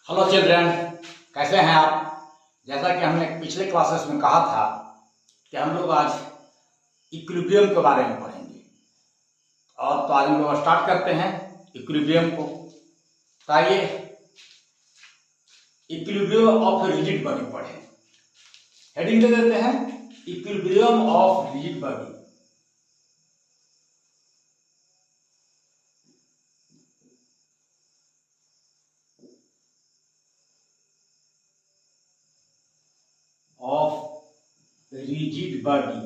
Hello children, कैसे हैं आप। जैसा कि हमने पिछले क्लासेस में कहा था कि हम लोग आज इक्विलिब्रियम के बारे में पढ़ेंगे और तो आज हम लोग स्टार्ट करते हैं इक्विलिब्रियम को। तो आइए इक्विलिब्रियम ऑफ रिजिड बॉडी पढ़ें। हेडिंग दे देते हैं equilibrium of rigid body. Of rigid body.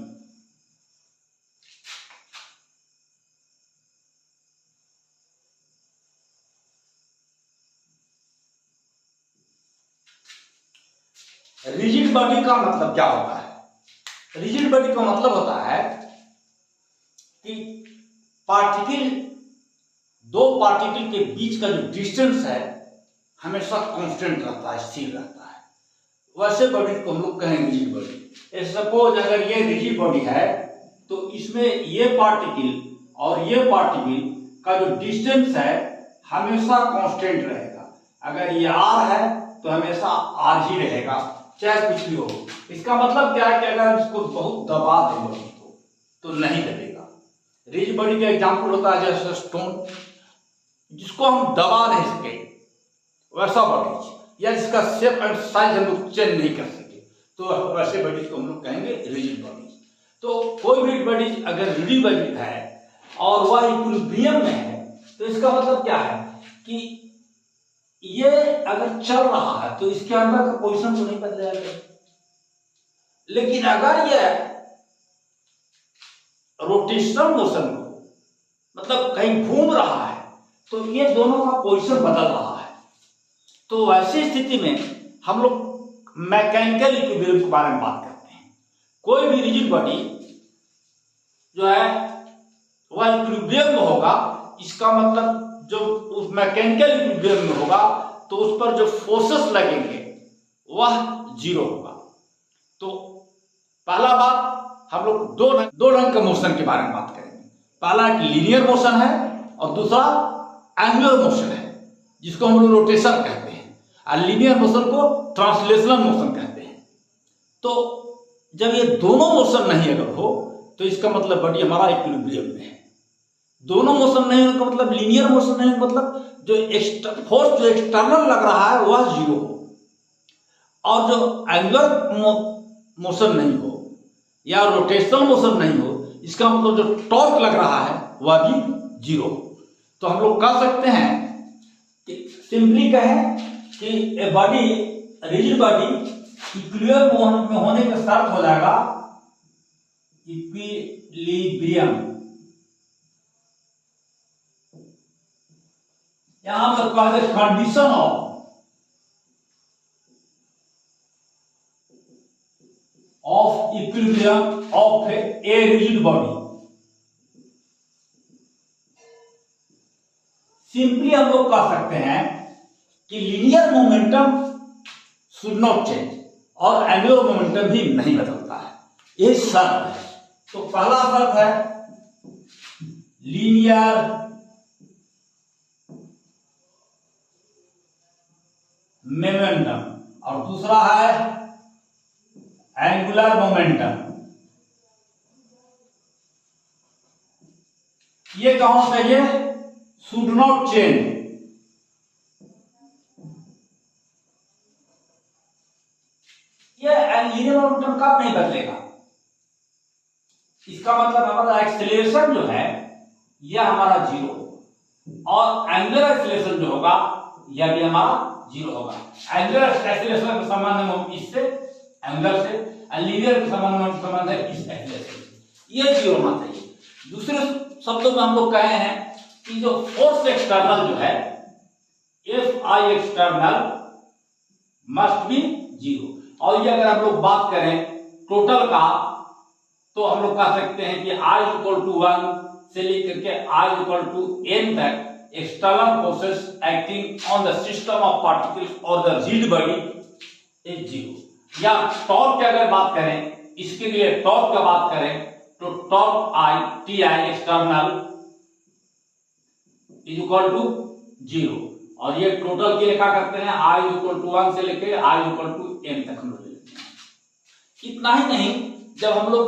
Rigid body का मतलब क्या होता है? रिजिड बॉडी का मतलब होता है कि दो पार्टिकल के बीच का जो डिस्टेंस है हमेशा कांस्टेंट रहता है, स्थिर रहता है। वैसे बॉडी को हम लोग कहेंगे रिजिड बॉडी। सपोज अगर ये रिजिड बॉडी है तो इसमें ये पार्टिकल और ये पार्टिकल का जो डिस्टेंस है हमेशा कांस्टेंट रहेगा। अगर ये आर है तो हमेशा आर ही रहेगा, चाहे कुछ भी हो। इसका मतलब क्या है कि अगर इसको बहुत दबा दें बॉडी को तो नहीं दबेगा। रिजिड बॉडी का एग्जांपल होता है जैसे स्टोन, जिसको हम दबा नहीं सके वैसा बॉडी, या जिसका शेप एंड साइज हम लोग चेंज नहीं कर सके, तो वैसे बॉडी को हम लोग कहेंगे रिजिड बॉडी। तो कोई भी बॉडी अगर रिजिड बॉडी है और वह इक्विलिब्रियम में है तो इसका मतलब क्या है कि ये अगर चल रहा है तो इसके अंदर का पोजीशन तो नहीं बदलेगा। लेकिन अगर ये रोटेशनल मोशन को मतलब कहीं घूम रहा है तो ये दोनों का पोजीशन बदल रहा है। तो वैसी स्थिति में हम लोग मैकेनिकल इक्विलिब्रियम के बारे में बात करते हैं। कोई भी रिजिड बॉडी जो है वह इक्विलिब्रियम में होगा, इसका मतलब जो उस मैकेनिकल इक्विलिब्रियम में होगा तो उस पर जो फोर्सेस लगेंगे वह जीरो होगा। तो पहला बात हम लोग दो रंग के मोशन के बारे में बात करेंगे। पहला एक लीनियर मोशन है और दूसरा एंगुलर मोशन है, जिसको हम लोग रोटेशन कहते हैं, और लीनियर मोशन को ट्रांसलेशनल मोशन कहते हैं। तो जब ये दोनों मोशन नहीं अगर हो तो इसका मतलब बॉडी हमारा इक्विलिब्रियम में है। दोनों मोशन नहीं होने का मतलब, लीनियर मोशन नहीं होने का मतलब जो फोर्स जो एक्सटर्नल लग रहा है वह जीरो हो, और जो एंगुलर मोशन नहीं हो या रोटेशनल मोशन नहीं हो, इसका मतलब जो टॉर्क लग रहा है वह भी जीरो हो। तो हम लोग कह सकते हैं कि सिंपली कहें कि a body, rigid body equilibrium में होने का शर्त हो जाएगा इक्विलिब्रियम। यहां पर कहते हैं condition of equilibrium of a rigid body. Simply हम लोग कह सकते हैं कि linear momentum should not change और एंगुलर मोमेंटम भी नहीं बदलता है, ये शर्त है। तो पहला शर्त है लीनियर मोमेंटम और दूसरा है एंगुलर मोमेंटम। ये कहां से ये शुड नॉट चेंज, ये लीनियर मोमेंटम कब नहीं बदलेगा। इसका मतलब हमारा एक्सेलरेशन जो है यह हमारा जीरो और एंगुलर एक्सेलरेशन जो होगा यह भी हमारा जीरो होगा। एंगुलर एक्सेलरेशन के संबंध में हम इससे एंगुलर से, लीनियर के संबंध में संबंध है इस एक्सेलरेशन, ये जीरो होना चाहिए। दूसरे शब्दों में हम लोग कहे हैं कि जो फोर्स एक्सटर्नल जो है F I external must be zero. और ये अगर हम लोग बात करें टोटल का तो हम लोग कह सकते हैं कि I इक्वल टू 1 से लेकर के I इक्वल टू n तक external forces acting on the system of particles और the rigid body is zero. या टॉर्क की अगर बात करें, इसके लिए टॉर्क का बात करें तो torque I T I external is equal to zero और ये टोटल के लिए क्या करते हैं, i इक्वल टू 1 से लेके i इक्वल टू n तक हम लोग लेते हैं। इतना ही नहीं, जब हम लोग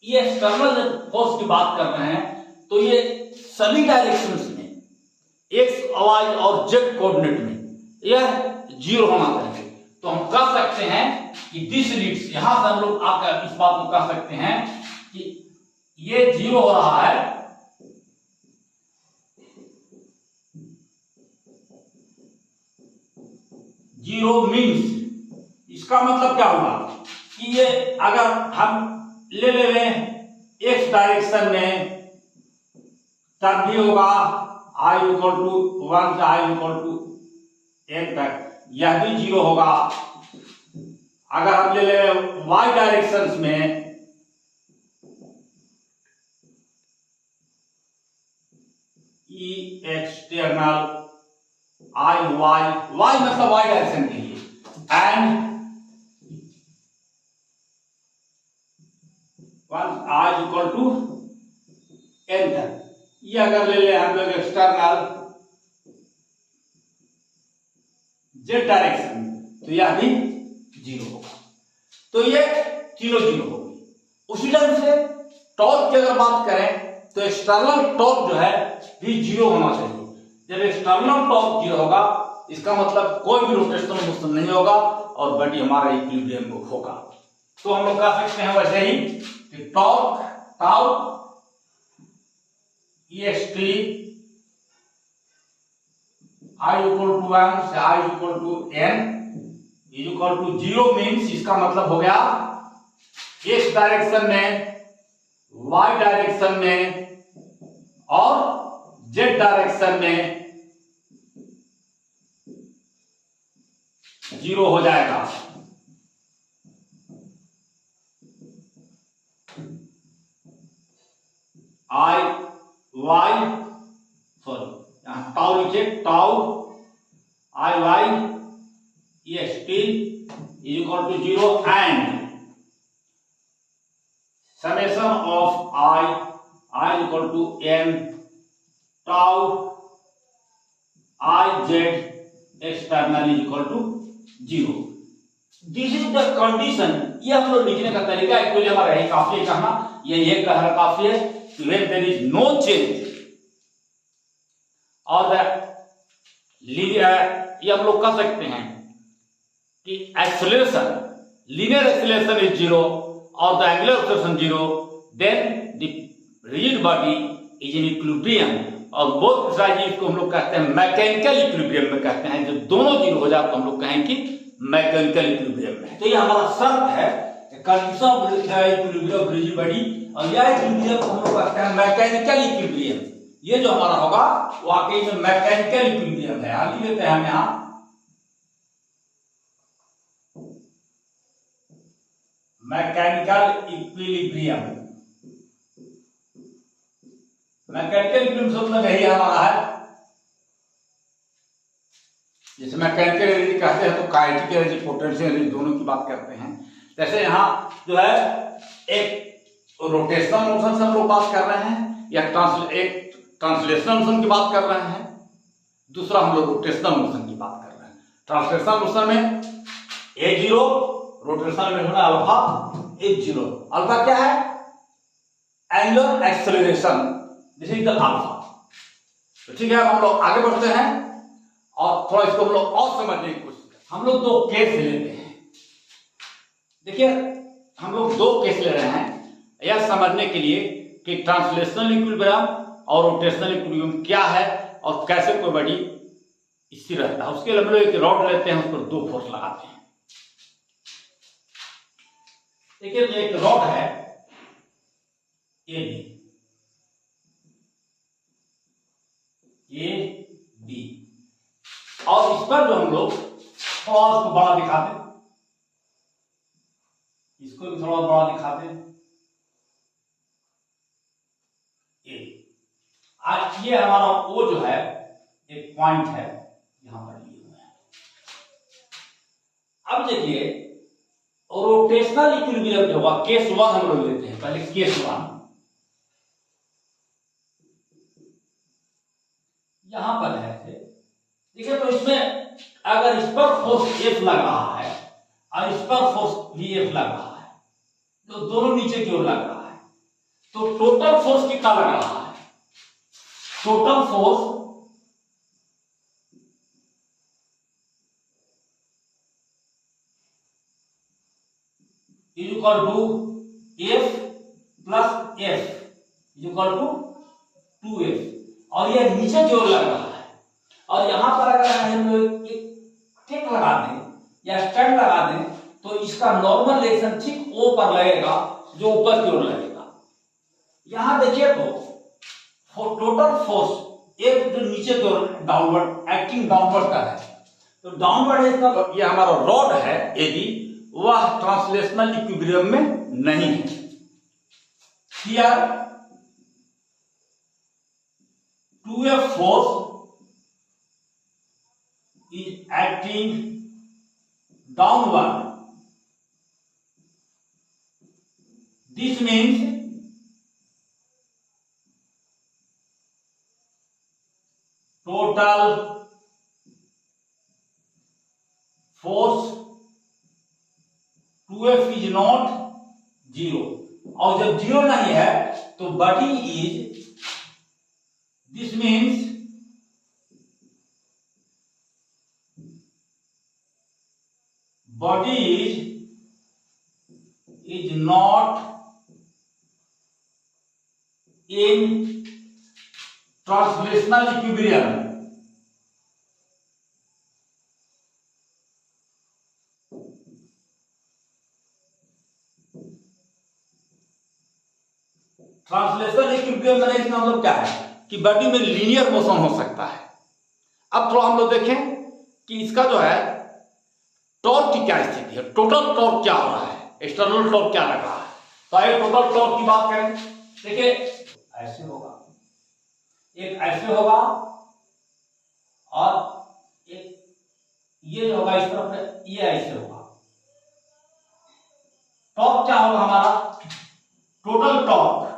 ये एक्सटर्नल फोर्स की बात कर रहे हैं तो ये सभी डायरेक्शंस में x, y और z कोऑर्डिनेट में यह 0 होना चाहिए। तो हम कह सकते हैं कि दिस लीड्स, यहां से हम लोग आकर इस बात को कह सकते हैं कि ये 0 हो रहा है, जीरो मीन्स इसका मतलब क्या हुआ कि ये अगर हम ले एक्स डायरेक्शन में तब भी होगा i इक्वल टू 1 से i इक्वल टू n तक, यह भी 0 होगा। अगर हम ले y डायरेक्शन में e एक्सटर्नल i y मतलब y डायरेक्शन के लिए, and i equal to n तक, ये अगर ले हम लोग एक्सटर्नल z डायरेक्शन तो यह भी 0 होगा। तो ये 0 0 होगी। उसी ढंग से टॉर्क की अगर बात करें तो एक्सटर्नल टॉर्क जो है भी 0 होना चाहिए। जब एक्सटर्नल टॉर्क 0 होगा इसका मतलब कोई भी रोटेशनल मोशन नहीं होगा और बॉडी हमारा इक्विलिब्रियम में होगा। तो हम लोग कह सकते हैं वैसे ही कि torque tau ext i equal to 1 से i equal to n is equal to 0 means इसका मतलब हो गया x डायरेक्शन में, y डायरेक्शन में और z डायरेक्शन में 0 हो जाएगा। i y सॉरी यहां टाउ लिखिए, tau i y ext is equal to 0 and summation of i equal to n tau i z external is equal to 0। This is the condition. ये हम लोग लिखने का तरीका एक्चुअली हमारा यही काफी है, कहना ये कहना काफी है कि when there is no change और ये हम लोग कह सकते हैं कि एक्सेलरेशन, लीनियर एक्सेलरेशन इज 0 और the angular acceleration 0, then the rigid body is in equilibrium. और बोथ साइड को हम लोग कहते हैं मैकेनिकल इक्विलिब्रियम में कहते हैं। जब दोनों 0 हो जाए तो हम लोग कहें कि मैकेनिकल इक्विलिब्रियम में। तो ये हमारा शर्त है condition of equilibrium of rigid body, और यह इक्विलिब्रियम को हम लोग कहते हैं मैकेनिकल इक्विलिब्रियम। ये जो हमारा होगा वाकई में मैकेनिकल इक्विलिब्रियम है। लिख लेते हैं हम यहां मैकेनिकल इक्विलिब्रियम। मैकेनिकल इक्विलिब्रियम मतलब यही हमारा है, जैसे मैकेनिकल एनर्जी कहते हैं तो काइनेटिक एनर्जी, पोटेंशियल एनर्जी दोनों की बात करते हैं। जैसे यहाँ जो है एक रोटेशनल मोशन से हम लोग बात कर रहे हैं, या एक ट्रांसलेशनल मोशन की बात कर रहे हैं, दूसरा हम लोग रोटेशनल मोशन की बात कर रहे हैं। ट्रांसलेशनल मोशन में a0, रोटेशनल मोशन में अल्फा h0। अल्फा क्या है? Angular acceleration, this is the alpha. तो ठीक है, हम लोग आगे बढ़ते हैं और थोड़ा इसको हम लोग और समझने की कोशिश करें। हम लोग 2 केस लेते हैं। देखिए हम लोग 2 केस ले रहे हैं यह समझने के लिए कि ट्रांसलेशनल इक्विलिब्रियम और रोटेशनल इक्विलिब्रियम क्या है और कैसे कोई बॉडी स्थिर रहता है। उसके लिए हम लोग एक रॉड लेते हैं, उस पर 2 फोर्स लगाते हैं। देखिए एक रॉड है ए बी, और इस पर जो हम लोग थोड़ा उसको बड़ा दिखाते, इसको भी थोड़ा बड़ा दिखाते। ये हमारा ओ जो है एक पॉइंट है यहां पर लिए हुए हैं। अब देखिए रोटेशनल इक्विलिब्रियम जो होगा, केस 1 हम लोग लेते हैं। पहले केस 1, यहां पर है देखिए तो इसमें अगर इस पर फोर्स F लग रहा है और इस पर फोर्स भी F लग रहा है, तो दोनों नीचे की ओर लग रहा है, तो टोटल फोर्स कितना लग रहा है? Total force is equal to F plus F is equal to 2F, और यह नीचे की ओर लग रहा है। और यहां पर अगर हम लोग एक टिक लगा दें या स्टैंड लगा दें तो इसका नॉर्मल रिएक्शन ठीक O पर लगेगा जो ऊपर की ओर लगेगा। यहां देखिए तो टोटल फोर्स एक जो नीचे की ओर डाउनवर्ड एक्टिंग डाउनवर्ड का है, तो डाउनवर्ड है इसका, ये हमारा रॉड है AB, वह ट्रांसलेशनल इक्विलिब्रियम में नहीं है। Here 2F force is acting downward. This means total force 2F is not 0, और जब 0 नहीं है तो body is, this means body is not in translational equilibrium. Translational equilibrium में इसका मतलब क्या है कि बॉडी में लीनियर मोशन हो सकता है। अब थोड़ा हम लोग देखें कि इसका जो है टॉर्क की क्या स्थिति है, टोटल टॉर्क क्या हो रहा है, एक्सटर्नल टॉर्क क्या लग रहा है। तो आइए टोटल टॉर्क की बात करें। देखिए ऐसे होगा, एक ऐसे होगा और एक ये जो होगा इस तरफ, ये ऐसे होगा। टॉर्क क्या होगा हमारा, टोटल टॉर्क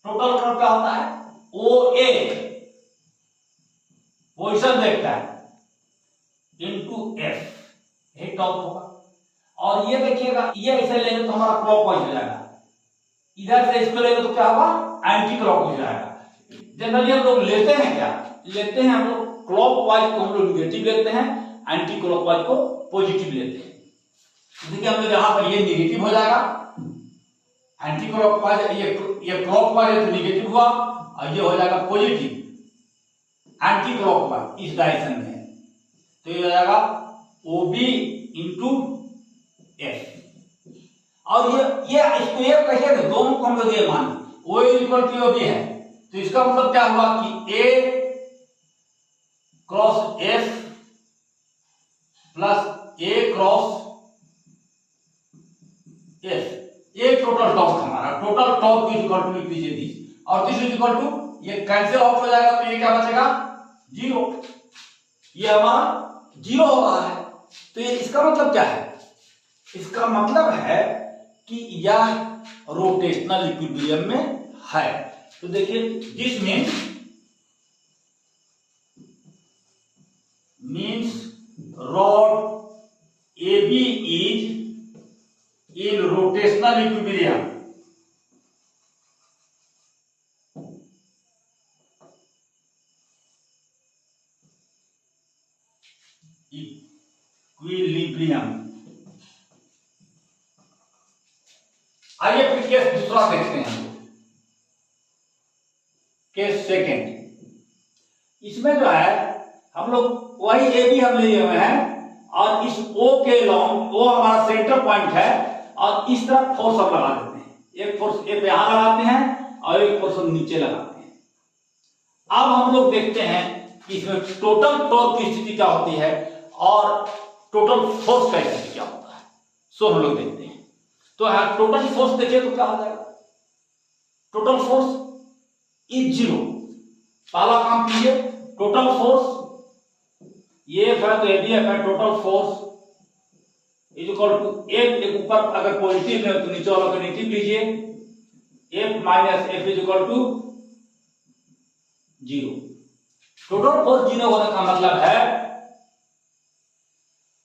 टोटल टॉर्क क्या होता है, OA पोजीशन देखता है इनटू F, यही टॉर्क होगा। और ये देखिएगा, ये ऐसे लेंगे तो हमारा क्लॉकवाइज हो जाएगा, इधर से इसको लेंगे तो क्या होगा, एंटी क्लॉकवाइज हो जाएगा। जनरली हम लोग लेते हैं क्या, लेते हैं हम लोग क्लॉकवाइज को हम लोग नेगेटिव लेते हैं, एंटी क्लॉकवाइज को पॉजिटिव लेते हैं। देखिए हम लोग यहाँ पर ये नेगेटिव हो जाएगा, एंटी क्लॉकवाइज, ये क्लॉकवाइज तो नेगेटिव हुआ, और ये हो जाएगा पॉजिटिव एंटी क्लॉकवाइज इस डायरेक्शन में, तो ये हो जाएगा OB इंटू F। और ये इसको ये कहिए ना, दोनों को हम लोग ये मान O इक्वल टू OB है, तो इसका मतलब क्या हुआ कि A cross F plus A cross F, ये टोटल टॉर्क हमारा, total torque is equal to this, और दिस इज इक्वल टू, ये कैंसिल आउट हो जाएगा तो ये क्या बचेगा, 0। ये हमारा 0 हो रहा है, तो ये इसका मतलब क्या है, इसका मतलब है कि यह रोटेशनल इक्विलिब्रियम में है। तो देखिए this means rod AB is in rotational equilibrium, आइए फिर केस दूसरा देखते हैं, केस सेकंड। इसमें जो है हम लोग वही AB हम लिए हुए हैं, और इस O के लॉन्ग, O हमारा सेंटर पॉइंट है, और इस तरफ फोर्स हम लगा देते हैं, एक फोर्स A पे यहां लगाते हैं और एक फोर्स हम नीचे लगाते हैं। अब हम लोग देखते हैं कि इसमें टोटल टॉर्क की स्थिति क्या होती है और टोटल फोर्स का स्थिति क्या होता है, सो हम लोग देखते हैं। तो टोटल फोर्स देखिए तो क्या हो जाएगा, टोटल फोर्स इज 0। पहला काम कीजिए, टोटल फोर्स ये है तो ABF है, total force is equal to एक ऊपर अगर पॉजिटिव है तो नीचे वाला को नेगेटिव लीजिए, F minus F is equal to 0। Total force 0 होने का मतलब है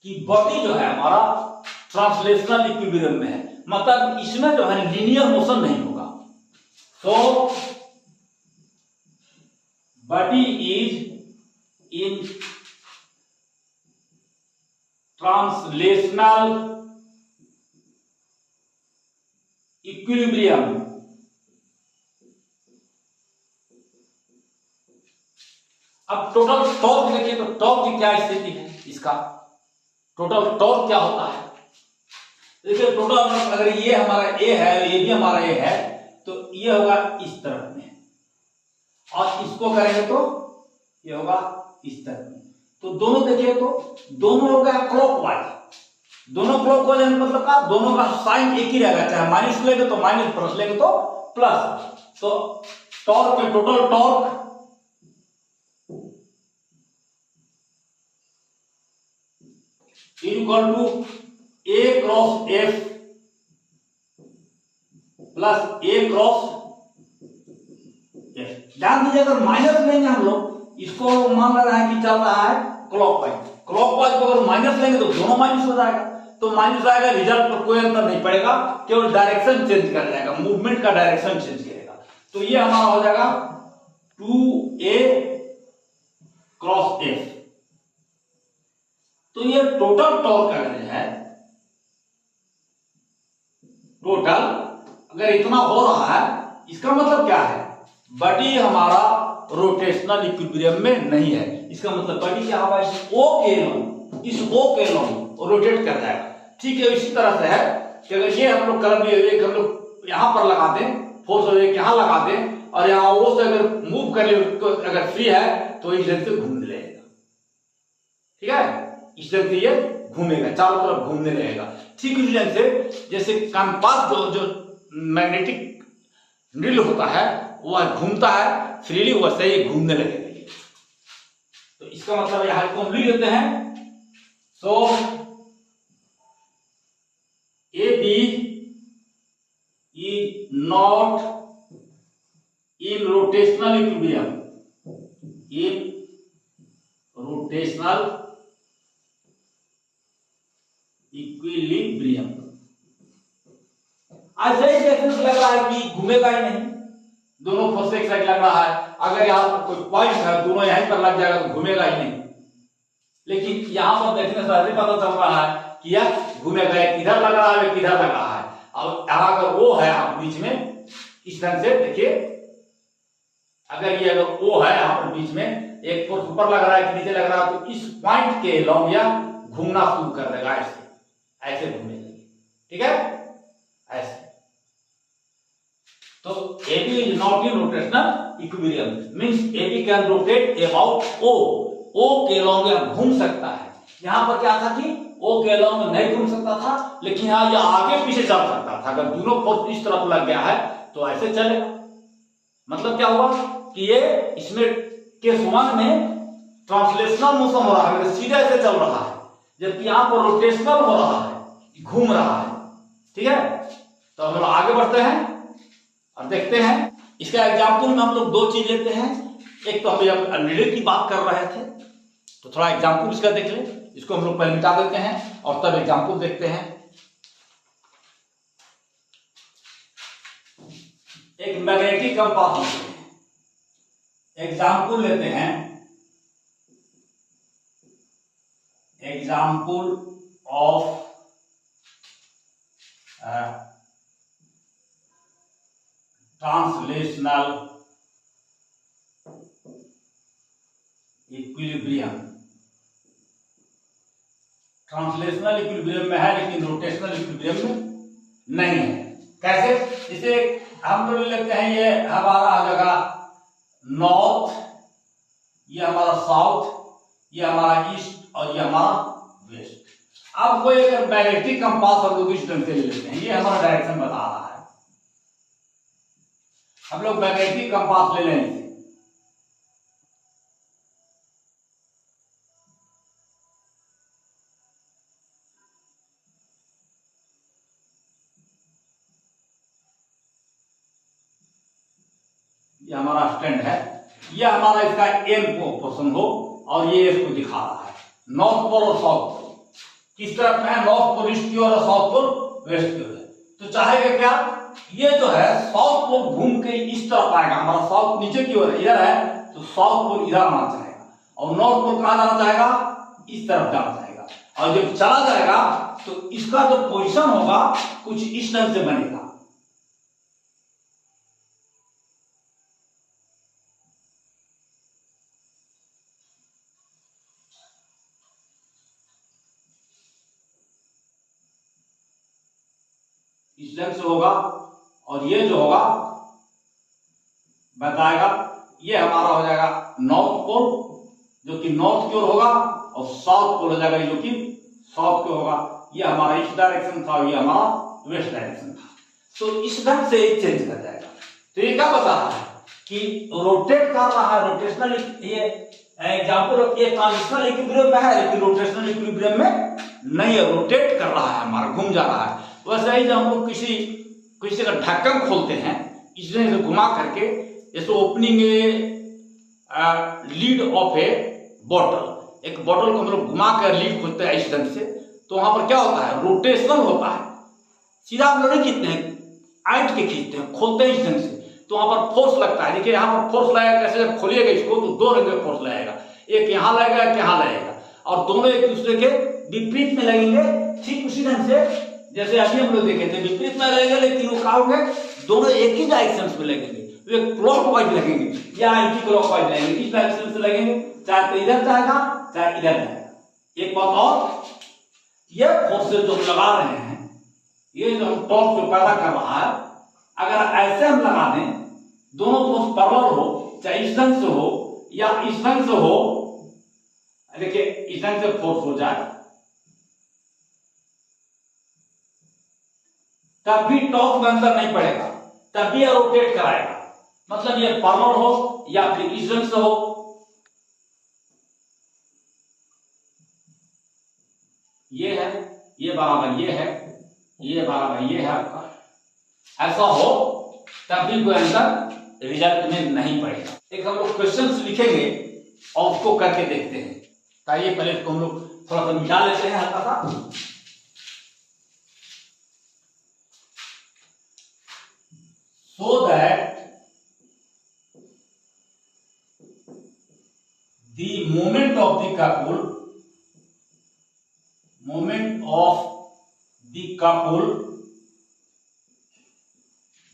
कि बॉडी जो है हमारा ट्रांसलेशनल इक्विलिब्रियम में है, मतलब इसमें जो है लीनियर मोशन नहीं होगा। So body is in translational equilibrium. अब टोटल टॉर्क देखिए, तो टॉर्क की क्या स्थिति है इसका, टोटल टॉर्क क्या होता है। देखिए टोटल अगर ये हमारा ए है, ये भी हमारा ए है, तो ये होगा इस तरफ में, और इसको करेंगे तो ये होगा इस तरफ में। तो दोनों देखिए तो दोनों हो गया क्लॉकवाइज, दोनों क्लॉकवाइज मतलब का दोनों का साइन एक ही रहेगा, चाहे माइनस लेंगे तो माइनस, प्लस लेंगे तो प्लस। तो टॉर्क में total torque equal to A cross F plus A cross F. ध्यान दीजिए अगर माइनस लेंगे हम लोग, इसको मान रहा है कि चल रहा है क्लॉकवाइज, क्लॉकवाइज को अगर माइनस लेंगे तो दोनों माइनस हो जाएगा, तो माइनस आएगा, रिजल्ट पर कोई अंतर नहीं पड़ेगा, केवल डायरेक्शन चेंज कर जाएगा, मूवमेंट का डायरेक्शन चेंज करेगा। तो ये हमारा हो जाएगा 2a क्रॉस एफ। तो ये टोटल टॉर्क अगर है, टोटल अगर इतना हो रहा है, इसका मतलब क्या है, बॉडी हमारा रोटेशनल इक्विलिब्रियम में नहीं है। इसका मतलब बॉडी क्या होगा, इस O के लॉन्ग, इस O के लॉन्ग रोटेट कर जाएगा। ठीक है, इसी तरह से है कि अगर ये हम लोग कलम एक हम लोग यहां पर लगा दें, फोर्स एक यहां लगा दें, और यहां O से अगर मूव कर ले, अगर फ्री है तो इस ढंग से घूमने लगेगा। ठीक है, इस ढंग से ये घूमेगा, चारों तरफ घूमने लगेगा। ठीक इस ढंग से जैसे कंपास जो मैग्नेटिक नीडल होता है वह घूमता है फ्रीली, वैसे ही घूमने लगेगा। तो इसका मतलब यहां को हम लिख देते हैं। So A B is not in rotational equilibrium, in rotational equilibrium. ऐसे ही देखने से लग रहा है कि घूमेगा ही नहीं, दोनों फोर्स एक साइड लग रहा है, अगर यहां पर कोई पॉइंट है दोनों यहीं पर लग जाएगा तो घूमेगा ही नहीं। लेकिन यहां पर देखने से ऐसे पता चल रहा है कि यह घूमेगा, किधर लग रहा है किधर लग रहा है। अब यहां अगर वो है बीच में, इस ढंग से देखिए, अगर ये अगर वो है यहां पर बीच में, एक फोर्स ऊपर लग रहा है कि नीचे लग रहा है, तो इस पॉइंट के लॉन्ग या घूमना शुरू कर देगा, ऐसे ऐसे घूमेगा। ठीक है, ऐसे। तो AB is not in rotational equilibrium, means AB can rotate about O, O के लॉन्ग यह घूम सकता है। यहां पर क्या था कि O के लॉन्ग नहीं घूम सकता था, लेकिन यहां यह आगे पीछे चल सकता था। अगर दोनों फोर्स इस तरफ लग गया है तो ऐसे चलेगा। मतलब क्या हुआ कि ये इसमें केस 1 में ट्रांसलेशनल मोशन हो रहा है, सीधे ऐसे चल रहा है, जबकि यहां पर रोटेशनल हो रहा है, घूम रहा है। ठीक है, तो हम लोग आगे बढ़ते हैं और देखते हैं। इसका एग्जाम्पल में हम लोग दो चीज लेते हैं। एक तो हम नीडल की बात कर रहे थे, तो थोड़ा एग्जाम्पल इसका देख ले। इसको हम लोग पहले मिटा देते हैं और तब एग्जाम्पल देखते हैं। एक मैग्नेटिक कंपास लेते हैं, एग्जाम्पल लेते हैं, example of translational equilibrium. Translational equilibrium में है लेकिन रोटेशनल इक्विलिब्रियम में नहीं है। कैसे? इसे हम लोग लेते हैं, ये हमारा जगह नॉर्थ, ये हमारा साउथ, ये हमारा ईस्ट और ये हमारा वेस्ट। अब कोई अगर मैग्नेटिक कंपास हम लोग इस ढंग से ले लेते हैं, ये हमारा डायरेक्शन बता रहा है। हम लोग मैग्नेटिक कंपास ले लेंगे, ये हमारा स्टैंड है, ये हमारा इसका एम पोर्शन हो और ये इसको दिखा रहा है नॉर्थ पोल और साउथ पोल। किस तरफ में है? नॉर्थ पोल ईस्ट की ओर और साउथ पोल वेस्ट की ओर है। तो चाहेगा क्या, ये जो है साउथ पोल घूम के इस तरफ आएगा, हमारा साउथ नीचे की ओर इधर है तो साउथ पोल इधर आना चाहेगा, और नॉर्थ पोल कहां जाना चाहेगा? इस तरफ जाना चाहेगा। और जब चला जाएगा तो इसका जो पोजीशन होगा कुछ इस ढंग से बनेगा। इस ढंग से होगा, और ये जो होगा बताएगा, ये हमारा हो जाएगा नॉर्थ पोल जो कि नॉर्थ की ओर होगा, और साउथ पोल हो जाएगा जो कि साउथ की होगा। ये हमारा ईस्ट डायरेक्शन था, ये हमारा वेस्ट डायरेक्शन था। तो इस ढंग से चेंज कर जाएगा। तो ये क्या बता रहा है कि रोटेट कर रहा है, रोटेशनल, ये एग्जांपल ये ट्रांजिशनल इक्विलिब्रियम में है लेकिन रोटेशनल इक्विलिब्रियम में नहीं है, रोटेट कर रहा है, हमारा घूम जा रहा है। वैसे ही जब हम लोग किसी का ढक्कन खोलते हैं इस तरह से घुमा करके, जैसे opening lead of A bottle, एक बॉटल को हम लोग घुमा कर लीड खोलते हैं इस ढंग से, तो वहां पर क्या होता है? रोटेशन होता है। सीधा हम लोग नहीं खींचते हैं, आइट के खींचते हैं, खोलते हैं इस ढंग से, तो वहां पर फोर्स लगता है। देखिए यहाँ पर फोर्स लगेगा, कैसे जब खोलिएगा इसको तो दो रंग का फोर्स लगेगा, एक यहाँ लगेगा एक यहाँ लगेगा, और दोनों एक दूसरे के विपरीत में लगेंगे। ठीक उसी ढंग से जैसे अभी हम लोग देखे थे, विपरीत में लगेगा लेकिन वो क्या होंगे, दोनों एक ही डायरेक्शन में लगेंगे, वे क्लॉकवाइज लगेंगे या एंटी क्लॉकवाइज लगेंगे, इस डायरेक्शन से लगेंगे, चाहे तो इधर जाएगा चाहे इधर जाएगा। एक बात और, ये फोर्सेस जो लगा रहे हैं, ये जो हम टॉर्क जो पैदा कर रहा है, अगर ऐसे हम लगा दें, दोनों फोर्स पैरेलल हो, चाहे इस ढंग से हो या इस ढंग से हो, देखिए इस ढंग से फोर्स हो जाए, तब भी टॉर्क में अंदर नहीं पड़ेगा, तब भी यह रोटेट कराएगा। मतलब ये पैरेलल हो या फिर इस ढंग से हो, ये है, ये बराबर ये है, ये बराबर ये है आपका, ऐसा हो तब भी कोई अंदर रिजल्ट में नहीं पड़ेगा। एक हम लोग क्वेश्चंस लिखेंगे और उसको करके देखते हैं। ताइए पहले इसको हम लोग थोड़ा सा मिटा लेते हैं हल्का सा। So that the moment of the couple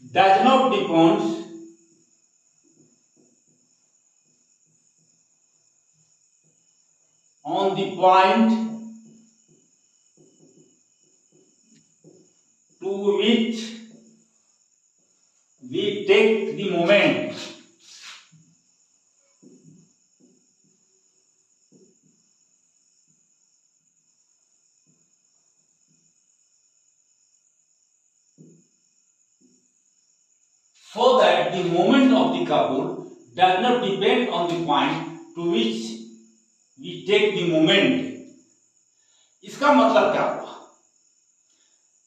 does not depend on the point to which we take the moment. So that the moment of the couple does not depend on the point to which we take the moment. इसका मतलब क्या हुआ?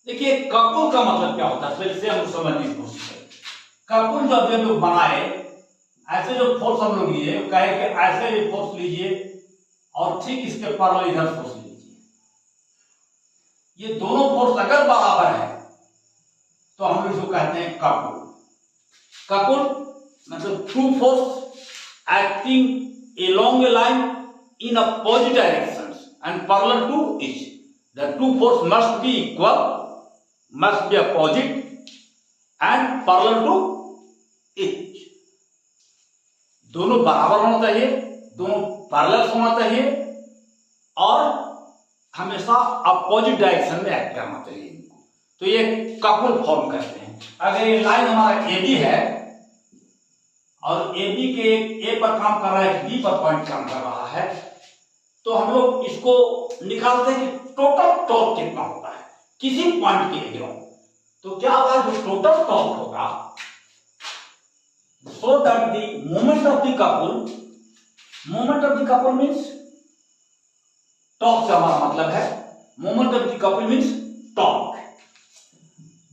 देखिए couple का मतलब क्या होता है, फिर से हम समझने की कोशिश करें। कपल जब हम लोग बनाए, ऐसे जो फोर्स हम लोग लिए, कहे कि ऐसे भी फोर्स लीजिए और ठीक इसके पैरेलल इधर फोर्स लीजिए, ये दोनों फोर्स अगर बराबर है तो हम लोग इसको कहते हैं कपल। कपल मतलब two force acting along a line in opposite directions and parallel to each. The two forces must be equal, must be opposite and parallel to each. दोनों बराबर होना चाहिए, दोनों पैरेलल होना चाहिए और हमेशा अपोजिट डायरेक्शन में एक्ट करना चाहिए इनको। तो ये कपल फॉर्म करते हैं। अगर ये लाइन हमारा ए बी है और ए बी के ए पर काम कर रहा है, बी पर पॉइंट काम कर रहा है, तो हम लोग इसको निकालते हैं कि टोटल टॉर्क कितना होता है किसी पॉइंट के एग्राउंड। तो क्या होगा, जो टोटल टॉर्क होगा, so that the moment of the couple means torque से हमारा मतलब है, moment of the couple means torque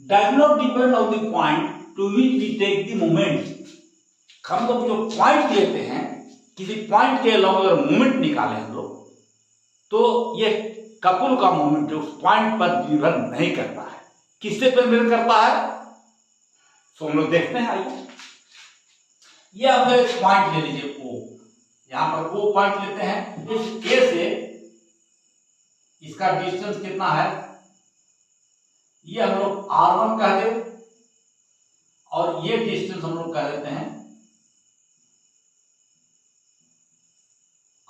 does not depend on the point to which we take the moment। हम लोग जो पॉइंट लेते हैं, किसी पॉइंट के अलॉन्ग अगर मूवमेंट निकालें हम लोग, तो ये कपुल का मूवमेंट उस पॉइंट पर निर्भर नहीं करता है। किससे पर निर्भर करता है? तो हम लोग देखते हैं। आइए, ये हम लोग पॉइंट ले लीजिए O, यहां पर O पॉइंट लेते हैं। इस A से इसका डिस्टेंस कितना है, ये हम लोग R1 कह दे, और ये डिस्टेंस हम लोग कह देते हैं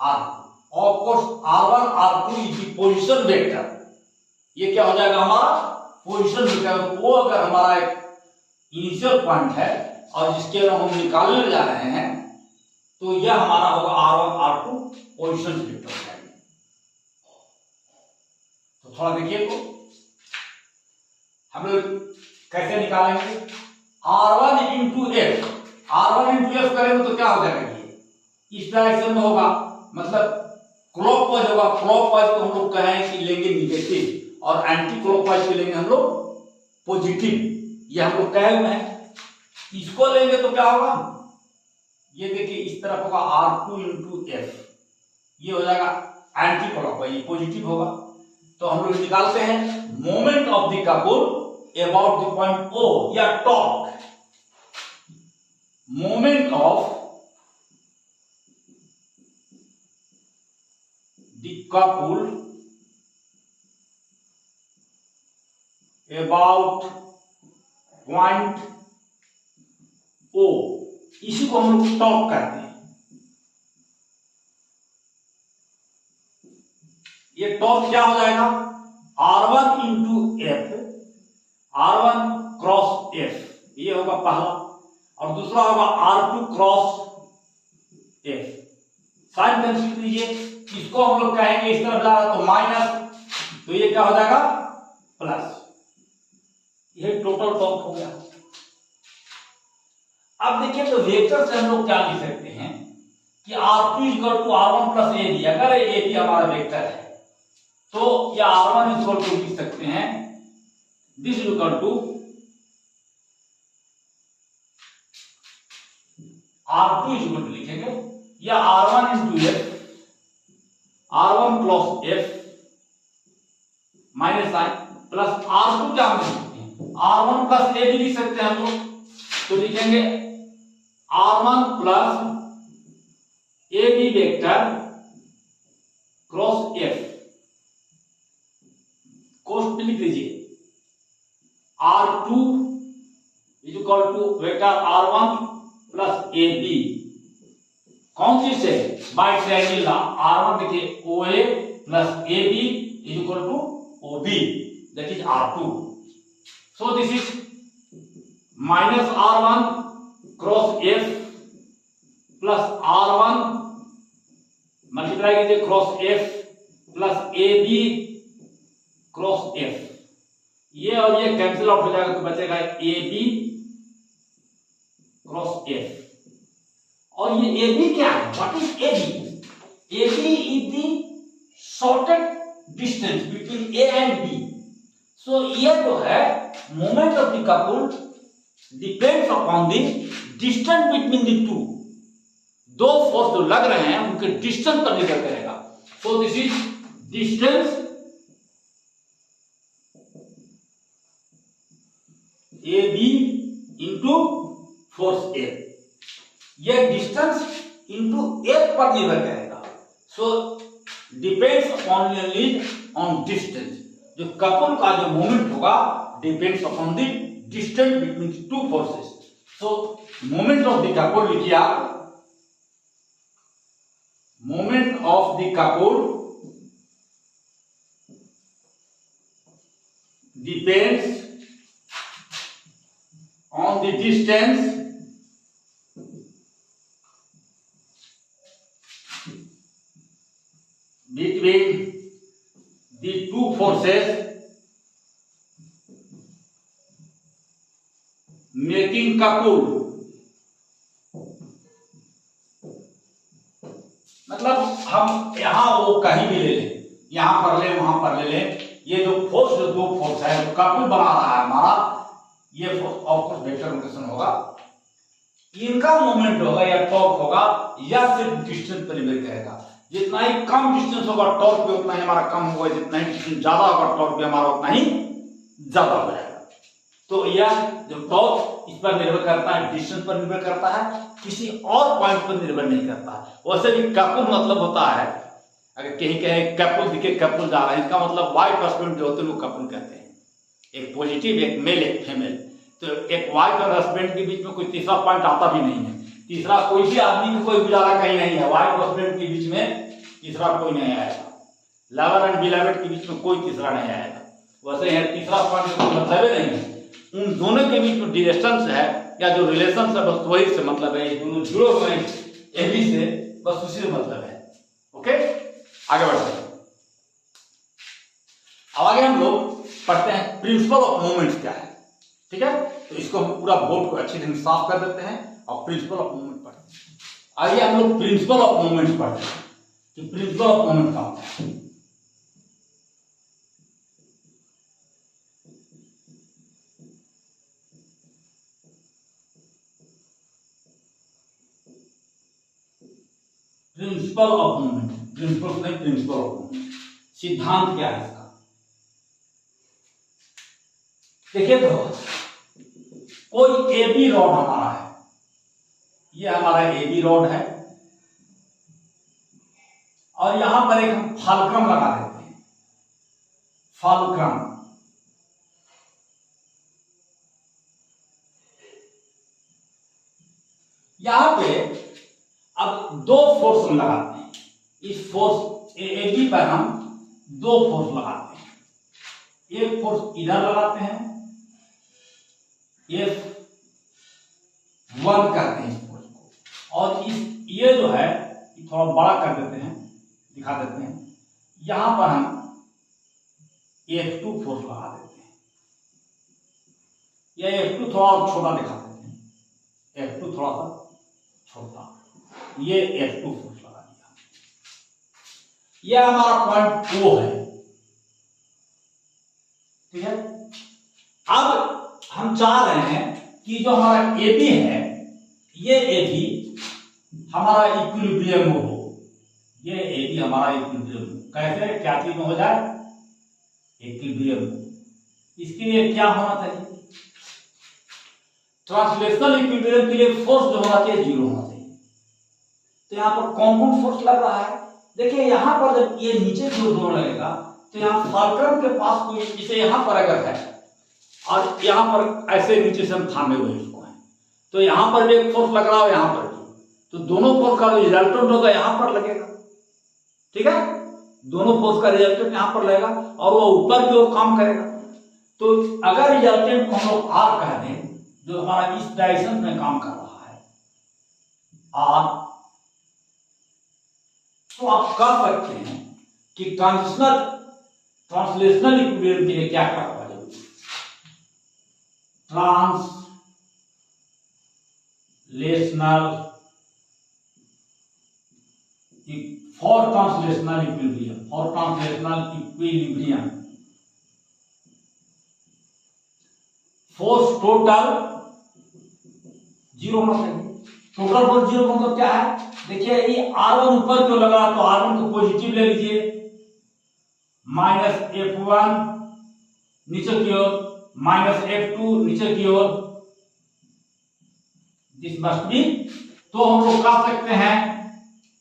R2। Of course R1 R2 is the position vector. ये क्या हो जाएगा हमारा पोजीशन वेक्टर। वो अगर हमारा एक इनिशियल पॉइंट है और जिसके हम निकालने जा रहे हैं, तो यह हमारा होगा R1 R2 पोजीशन वेक्टर। तो थोड़ा देखिए, तो हम लोग कैसे निकालेंगे? R1 into F, R1 into F करेंगे तो क्या हो जाएगा, ये इस डायरेक्शन में होगा, मतलब क्लॉकवाइज होगा। क्लॉकवाइज को हम लोग कहें कि लेंगे निगेटिव, और एंटी क्लॉकवाइज को लेंगे हम लोग पॉजिटिव। ये हम लोग कहे हुए हैं। इसको लेंगे तो क्या होगा, ये देखिए इस तरफ होगा R2 इंटू एफ, ये हो जाएगा एंटी क्लॉकवाइज, ये पॉजिटिव होगा। तो हम लोग निकालते हैं moment of the couple about the point O, या torque. Moment of the couple about point O, इसी को हम लोग टॉर्क कहते हैं। ये टॉर्क क्या हो जाएगा, R1 into F, R1 cross F, ये होगा पहला, और दूसरा होगा R2 cross F. Sign consider कीजिए, इसको हम लोग कहेंगे इस तरफ जा रहा तो माइनस, तो ये क्या हो जाएगा प्लस। ये टोटल टॉर्क हो गया। अब देखिए, तो वेक्टर से हम लोग क्या लिख सकते हैं कि R2 equal to R1 plus AB। अगर AB हमारा वेक्टर है तो या R1 इक्वल टू लिख सकते हैं this equal to R2 equal to लिखेंगे, या R1 into F, R1 plus F minus sign plus R2 क्या हम लिखते हैं, R1 प्लस ए भी लिख सकते हैं हम लोग। तो लिखेंगे R1 plus A B vector cross F, कोष्ट लिख लीजिए। R2 is equal to vector R1 plus A B, कौन सी से, बाय ट्रायंगल R1 देखिए OA प्लस AB is equal to OB, that is R2। So this is minus R1 cross F plus R1 multiply कीजिए cross F plus AB cross F, ये और ये cancel out हो जाएगा तो बचेगा AB क्रॉस F। और ये AB क्या है, what is AB? AB is the shortest distance between A and B। सो ये जो है moment of the couple depends upon the distance between the two. दो फोर्स जो लग रहे हैं उनके डिस्टेंस पर निर्भर करेगा। सो this is distance AB into force F, यह डिस्टेंस इंटू F पर निर्भर करेगा। So depends upon on distance. जो कपल का जो मोमेंट होगा depends upon the distance between two forces. So moment of the couple लिखिए आप, moment of the couple depends on the distance between the two forces making couple। मतलब हम यहां वो कहीं भी ले लें, यहां पर ले वहां पर ले लें, ये जो फोर्स, जो दो फोर्स है जो कपल बना रहा है हमारा, ये ऑफ कोर्स वेक्टर रोटेशन होगा। इनका मोमेंट होगा या टॉर्क होगा या सिर्फ डिस्टेंस पर निर्भर करेगा। जितना ही कम डिस्टेंस होगा टॉर्क पे उतना ही हमारा कम होगा, जितना ही डिस्टेंस ज्यादा होगा टॉर्क पे हमारा उतना ही ज्यादा हो जाएगा। तो यह जो टॉर्क इस पर निर्भर करता है, डिस्टेंस पर निर्भर करता है, किसी और पॉइंट पर निर्भर नहीं करता है। वैसे भी कैपुल मतलब होता है, अगर कहीं कहे कैपुल दिखे, कैपुल जा रहा है, इसका मतलब वाई हस्बैंड जो होते हैं वो कैपुल कहते हैं, एक पॉजिटिव, एक मेल, एक फीमेल। तो एक वाइफ और हस्बैंड के बीच में कोई तीसरा पॉइंट आता भी नहीं है, तीसरा कोई भी आदमी को कोई गुजारा कहीं नहीं है। वाइफ और हस्बैंड के बीच में तीसरा कोई नहीं आएगा, लवर एंड बिलवेड के बीच में कोई तीसरा नहीं आएगा। वैसे यहाँ तीसरा पॉइंट का मतलब ही नहीं है, उन दोनों के बीच में डिस्टेंस है या जो रिलेशन है बस वही से मतलब है, दोनों जुड़े हुए हैं एबी से, बस उसी से मतलब है। ओके, आगे बढ़ते हैं। अब आगे हम लोग पढ़ते हैं प्रिंसिपल ऑफ मूवमेंट क्या है। ठीक है, तो इसको हम पूरा बोर्ड को अच्छी तरह साफ कर देते हैं और प्रिंसिपल ऑफ मूवमेंट पढ़ते हैं। आइए हम लोग प्रिंसिपल ऑफ मूवमेंट पढ़ते हैं कि प्रिंसिपल ऑफ मूवमेंट क्या होता है। प्रिंसिपल ऑफ मूवमेंट, प्रिंसिपल नहीं, प्रिंसिपल ऑफ मूवमेंट, सिद्धांत क्या है इसका। देखिए तो कोई एबी रॉड हमारा है, ये हमारा एबी रॉड है और यहां पर एक हम फालक्रम लगा देते हैं, फालक्रम। यहां पे अब दो फोर्स हम लगाते हैं, इस फोर्स एबी पर हम दो फोर्स लगाते हैं, एक फोर्स इधर लगाते हैं, F1 कहते हैं इस फोर्स को, और इस ये जो है थोड़ा बड़ा कर देते हैं, दिखा देते हैं, यहां पर हम F2 फोर्स लगा देते हैं, या F2 थोड़ा छोटा दिखा देते हैं, F2 थोड़ा सा छोटा, ये F2 फोर्स लगा दिया। यह हमारा पॉइंट O है। ठीक है, अब हम चाह रहे हैं कि जो हमारा AB है, ये AB हमारा इक्विलिब्रियम हो, ये AB हमारा इक्विलिब्रियम हो। कैसे, क्या चीज में हो जाए, इक्विलिब्रियम हो। इसके लिए क्या होना चाहिए, ट्रांसलेशनल इक्विलिब्रियम के लिए फोर्स जो होना चाहिए 0 होना चाहिए। तो यहाँ पर कौन कौन फोर्स लग रहा है, देखिए यहाँ पर जब ये नीचे की ओर दोनों लगेगा तो यहाँ फालक्रम के पास कोई, इसे यहाँ पर अगर है और यहाँ पर ऐसे नीचे से हम थामे हुए इसको हैं, तो यहाँ पर भी एक फोर्स लग रहा है, यहाँ पर भी, तो दोनों फोर्स का रिजल्टेंट होगा यहाँ पर लगेगा। ठीक है, दोनों फोर्स का रिजल्टेंट यहाँ पर लगेगा और वो ऊपर की ओर काम करेगा। तो अगर रिजल्टेंट को हम लोग आर कह दें, जो हमारा इस डायरेक्शन में काम कर रहा है आर, तो आप कह सकते हैं कि ट्रांसलेशनल इक्विलिब्रियम के लिए क्या करना है, for translational equilibrium force total 0 होना चाहिए। टोटल फोर्स 0 मतलब क्या है, देखिए ये R1 ऊपर क्यों लगा, तो R1 को पॉजिटिव ले लीजिए, माइनस F1 नीचे की ओर, माइनस F2 नीचे की ओर, दिस मस्ट बी। तो हम लोग कह सकते हैं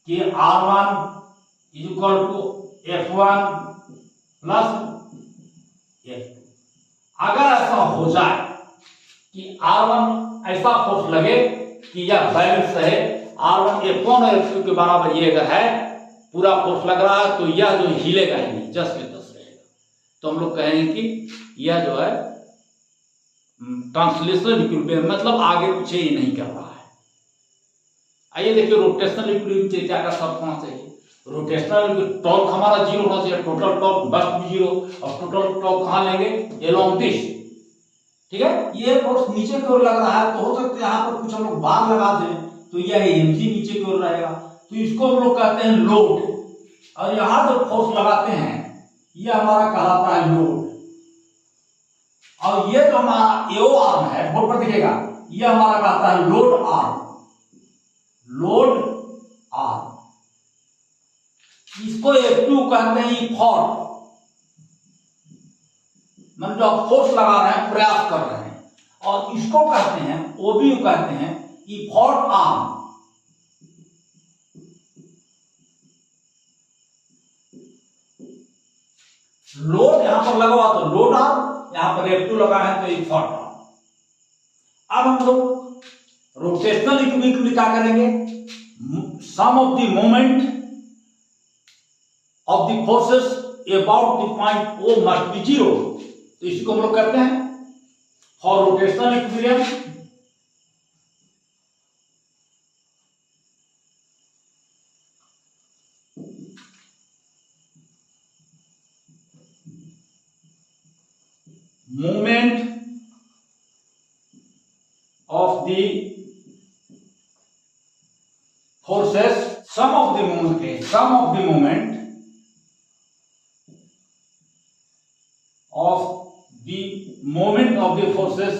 कि R1 is equal to F1 plus F2। अगर ऐसा हो जाए कि R1 ऐसा फोर्स लगे कि यह बैलेंस है, R1 F1 और F2 के बराबर ये अगर है, पूरा फोर्स लग रहा है, तो यह जो हिलेगा ही नहीं, जस्ट के तस रहेगा। तो हम लोग कहेंगे कि यह जो है ट्रांसलेशनल इक्विलिब्रियम, मतलब आगे पीछे ये नहीं कर रहा है। आइए देखिए रोटेशनल इक्विलिब्रियम के क्या शर्त होना चाहिए। रोटेशनल टॉर्क हमारा 0 होना चाहिए, टोटल टॉर्क बस भी 0, और टोटल टॉर्क कहां लेंगे, अलोंग दिस। ठीक है, ये फोर्स नीचे की ओर लग रहा है, तो हो सकता है यहाँ पर कुछ हम लोग बार लगा दें तो यह mg नीचे की ओर रहेगा, तो इसको हम लोग कहते हैं लोड। और यहां जो फोर्स लगाते हैं ये हमारा कहलाता है लोड। और ये जो हमारा एओ आर्म है, बोर्ड पर दिखेगा, ये हमारा कहता है लोड आर्म, लोड आर्म। इसको F2 कहते हैं इफॉर्ट, मतलब जो आप फोर्स लगा रहे हैं, प्रयास कर रहे हैं। और इसको कहते हैं OBU कहते हैं इफॉर्ट आर्म। लोड यहां पर लगा हुआ तो लोड आर्म, यहां पर F2 लगा है तो इफॉर्ट आर्म। अब हम लोग रोटेशनल इक्विलिब्रियम क्या करेंगे, sum of the moment of the forces about the point O must be zero. तो इसको हम लोग करते हैं for rotational equilibrium movement of the forces, sum of the moment of the forces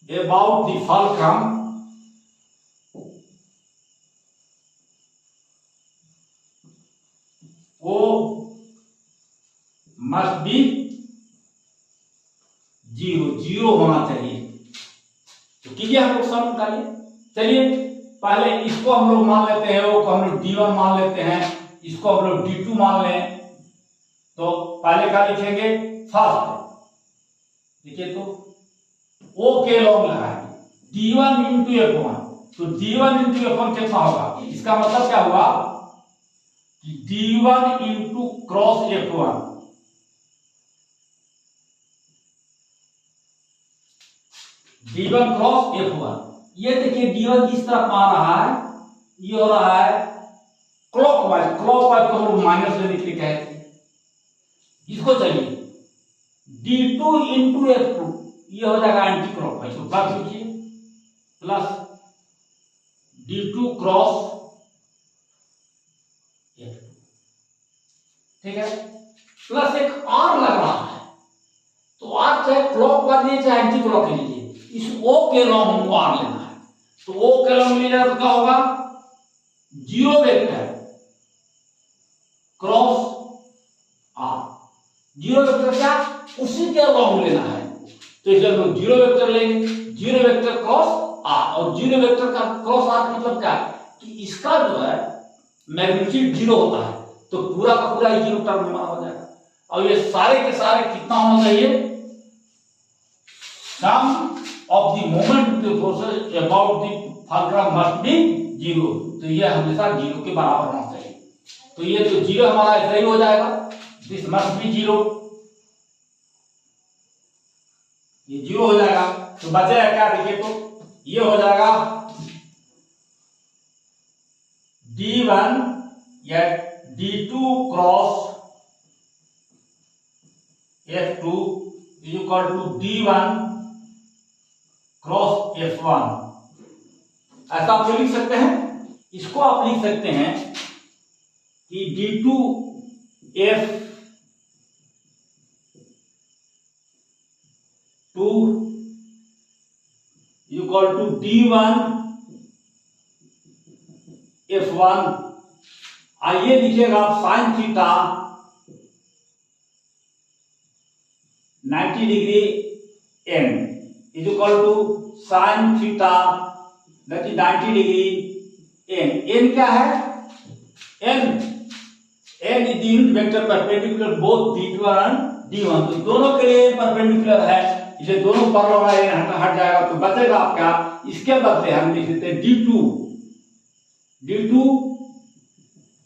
about the fulcrum O must be zero, zero होना चाहिए। तो कीजिए हम लोग सम निकालिए। चलिए पहले इसको हम लोग मान लेते हैं, वो को हम लोग D1 मान लेते हैं, इसको हम लोग D2 मान लें। तो पहले क्या लिखेंगे, फर्स्ट देखिए तो O के लॉन्ग लगाएंगे D1 इंटू F1। तो D1 इंटू F1 कितना होगा, इसका मतलब क्या हुआ कि D1 into cross F1, D1 cross F1। ये देखिए D1 किस तरफ आ रहा है, ये हो रहा है क्लॉकवाइज। क्लॉकवाइज को हम लोग माइनस लेने के लिए कहते हैं। इसको चाहिए D2 इंटू F2, ये हो जाएगा एंटी क्लॉकवाइज। तो प्लस लिखिए, प्लस D2 क्रॉस F2, ठीक है। प्लस एक R लग रहा है, तो R चाहे क्लॉकवाइज लीजिए चाहे एंटी क्लॉक लीजिए, इस O के लॉन्ग हमको R लेना है। तो O के लॉन्ग लीजिएगा तो क्या होगा, zero vector cross R। Zero vector क्या, उसी के लॉन्ग लेना है, तो इसलिए हम लोग जीरो वेक्टर लेंगे, जीरो वेक्टर क्रॉस R। और जीरो वेक्टर का क्रॉस R का मतलब क्या है कि इसका जो है मैग्नीट्यूड जीरो होता है, तो पूरा का पूरा जीरो टर्म हो जाएगा। और ये सारे के सारे कितना होना चाहिए, सम of the moment the forces about the fulcrum must be zero. तो ये हमेशा जीरो के बराबर होना चाहिए। तो ये जो जीरो हमारा ऐसा ही हो जाएगा, दिस मस्ट बी जीरो, ये जीरो हो जाएगा। तो बचेगा क्या, देखिए तो ये हो जाएगा D1 या D2 cross F2 is equal to D1 cross F1। ऐसा आप लिख सकते हैं। इसको आप लिख सकते हैं कि D2 F2 equal to D1 F1। आइए लिखिएगा आप sine theta 90 degree n is equal to sine theta 90 degree n। n क्या है, n is unit vector perpendicular both D2 and D1। तो दोनों के लिए परपेंडिकुलर है, इसे दोनों पर होगा, ये हट जाएगा। तो बचेगा आपका, इसके बदले हम लिख देते हैं D2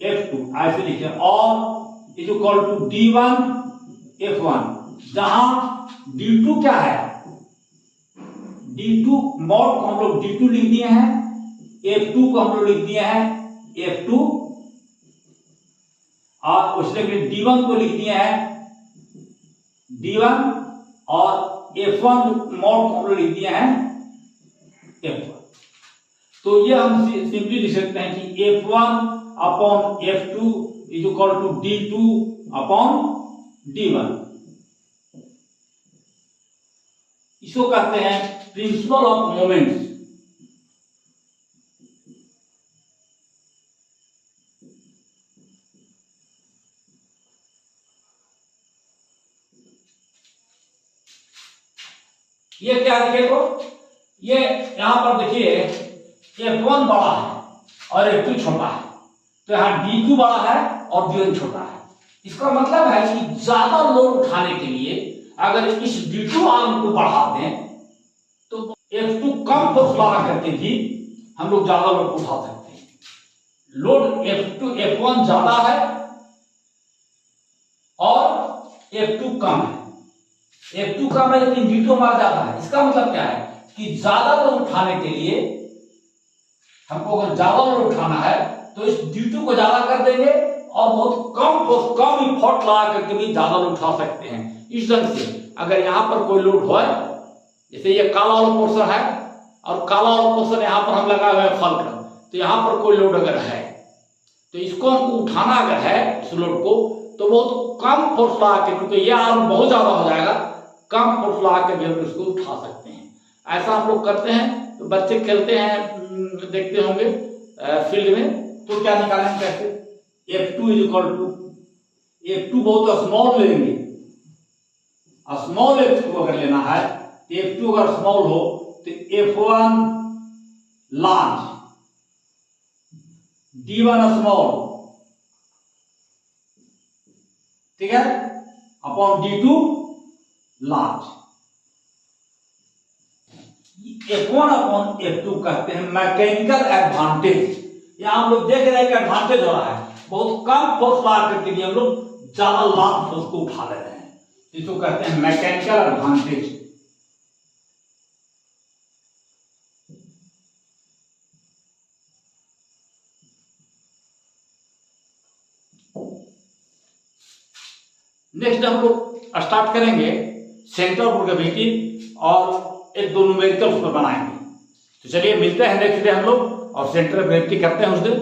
F2 ऐसे लिखे, और is equal to D1 F1, जहां D2 क्या है, D2 मॉड को हम लोग D2 लिख दिए हैं, F2 को हम लोग लिख दिए हैं F2, और उसके लिए D1 को लिख दिए हैं D1, और F1 मॉड को हम लोग लिख दिए हैं F1। तो ये हम सिंपली लिख सकते हैं कि F1 upon F2 is equal to D2 upon D1। इसको कहते हैं प्रिंसिपल ऑफ मोमेंट्स। ये क्या है देखो, ये यहां पर देखिए F1 बड़ा है और F2 छोटा है, तो यहाँ D2 बड़ा है और D1 छोटा है। इसका मतलब है कि ज्यादा लोड उठाने के लिए अगर इस D2 आर्म को बढ़ा दें तो F2 कम फोर्स लगा करके भी हम लोग ज्यादा लोड उठा सकते हैं। लोड F1 ज्यादा है और F2 कम है। F2 कम है लेकिन D2 हमारा ज्यादा है। इसका मतलब क्या है कि ज्यादा लोड उठाने के लिए हमको अगर ज्यादा लोड उठाना है तो इस D2 को ज्यादा कर देंगे और बहुत कम फोर्स, कम इफोर्ट लगा करके भी ज्यादा लोड उठा सकते हैं। इस ढंग से अगर यहाँ पर कोई लोड हो, जैसे ये काला वाला पोर्शन है और काला वाला पोर्शन यहाँ पर हम लगाए हुए हैं फलक्रम, तो यहाँ पर कोई लोड अगर है तो इसको हमको उठाना अगर है इस लोड को तो बहुत कम फोर्स लगा के, क्योंकि ये आर्म बहुत ज्यादा हो जाएगा, कम फोर्स लगा के भी हम इसको उठा सकते हैं। ऐसा हम लोग करते हैं। तो बच्चे खेलते हैं, देखते होंगे फील्ड में, तो क्या निकालेंगे कैसे, F2 is equal to F2 बहुत स्मॉल लेंगे, स्मॉल F2 अगर लेना है तो F2 अगर स्मॉल हो तो F1 लार्ज, D1 स्मॉल, ठीक है, upon D2 large. F1 upon F2 कहते हैं मैकेनिकल एडवांटेज। यहां हम लोग देख रहे हैं कि एडवांटेज हो रहा है, बहुत कम फोर्स लगा करके लिए हम लोग ज्यादा लार्ज फोर्स को उठा ले रहे हैं, इसको कहते हैं मैकेनिकल एडवांटेज। नेक्स्ट हम लोग स्टार्ट करेंगे सेंटर ऑफ ग्रेविटी और एक दो न्यूमेरिकल्स पर बनाएंगे। तो चलिए मिलते हैं नेक्स्ट डे हम लोग और सेंटर ऑफ ग्रेविटी करते हैं उस दिन।